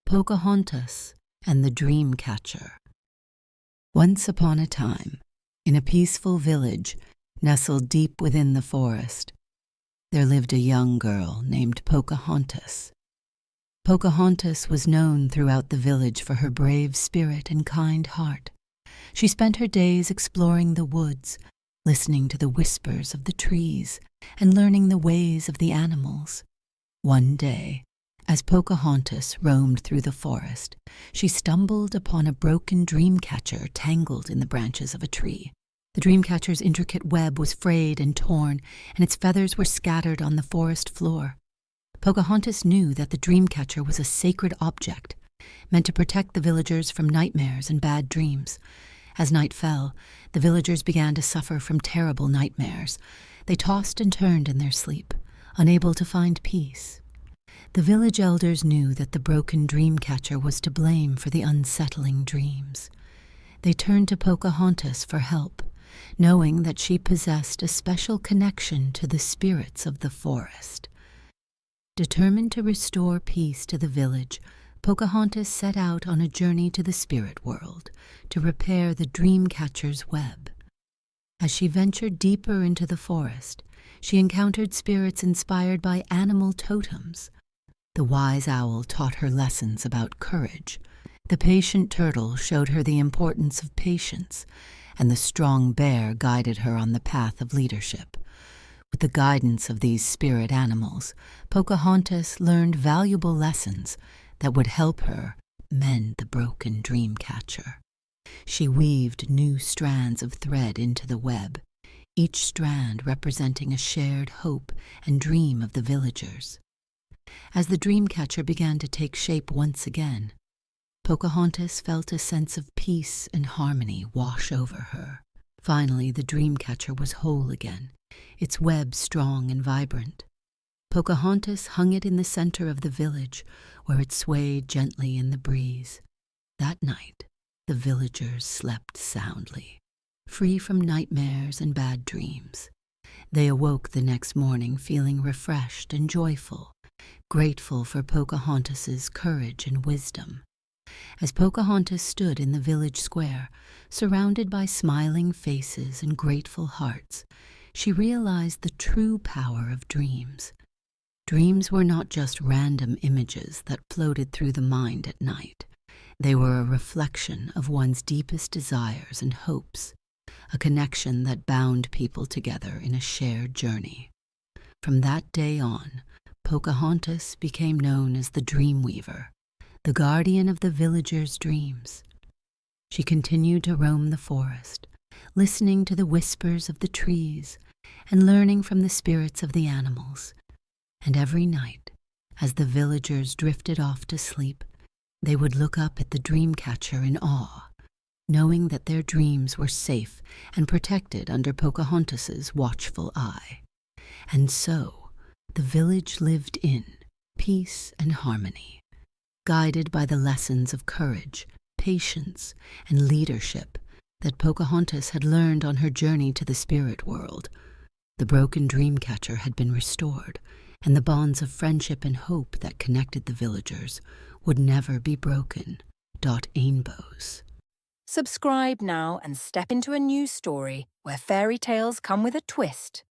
Pocahontas and the Dreamcatcher. Once upon a time, in a peaceful village nestled deep within the forest, there lived a young girl named Pocahontas. Pocahontas was known throughout the village for her brave spirit and kind heart. She spent her days exploring the woods, listening to the whispers of the trees, and learning the ways of the animals. One day, as Pocahontas roamed through the forest, she stumbled upon a broken dreamcatcher tangled in the branches of a tree. The dreamcatcher's intricate web was frayed and torn, and its feathers were scattered on the forest floor. Pocahontas knew that the dreamcatcher was a sacred object, meant to protect the villagers from nightmares and bad dreams. As night fell, the villagers began to suffer from terrible nightmares. They tossed and turned in their sleep, unable to find peace. The village elders knew that the broken dreamcatcher was to blame for the unsettling dreams. They turned to Pocahontas for help, knowing that she possessed a special connection to the spirits of the forest. Determined to restore peace to the village, Pocahontas set out on a journey to the spirit world to repair the dreamcatcher's web. As she ventured deeper into the forest, she encountered spirits inspired by animal totems. The wise owl taught her lessons about courage. The patient turtle showed her the importance of patience, and the strong bear guided her on the path of leadership. With the guidance of these spirit animals, Pocahontas learned valuable lessons that would help her mend the broken dreamcatcher. She weaved new strands of thread into the web, each strand representing a shared hope and dream of the villagers. As the dreamcatcher began to take shape once again, Pocahontas felt a sense of peace and harmony wash over her. Finally, the dreamcatcher was whole again, its web strong and vibrant. Pocahontas hung it in the center of the village, where it swayed gently in the breeze. That night, the villagers slept soundly, free from nightmares and bad dreams. They awoke the next morning feeling refreshed and joyful, grateful for Pocahontas's courage and wisdom. As Pocahontas stood in the village square, surrounded by smiling faces and grateful hearts, she realized the true power of dreams. Dreams were not just random images that floated through the mind at night. They were a reflection of one's deepest desires and hopes, a connection that bound people together in a shared journey. From that day on, Pocahontas became known as the Dreamweaver, the guardian of the villagers' dreams. She continued to roam the forest, listening to the whispers of the trees and learning from the spirits of the animals. And every night, as the villagers drifted off to sleep, they would look up at the dreamcatcher in awe, knowing that their dreams were safe and protected under Pocahontas's watchful eye. And so, the village lived in peace and harmony, guided by the lessons of courage, patience, and leadership that Pocahontas had learned on her journey to the spirit world. The broken dreamcatcher had been restored, and the bonds of friendship and hope that connected the villagers would never be broken. Ainbows. Subscribe now and step into a new story where fairy tales come with a twist.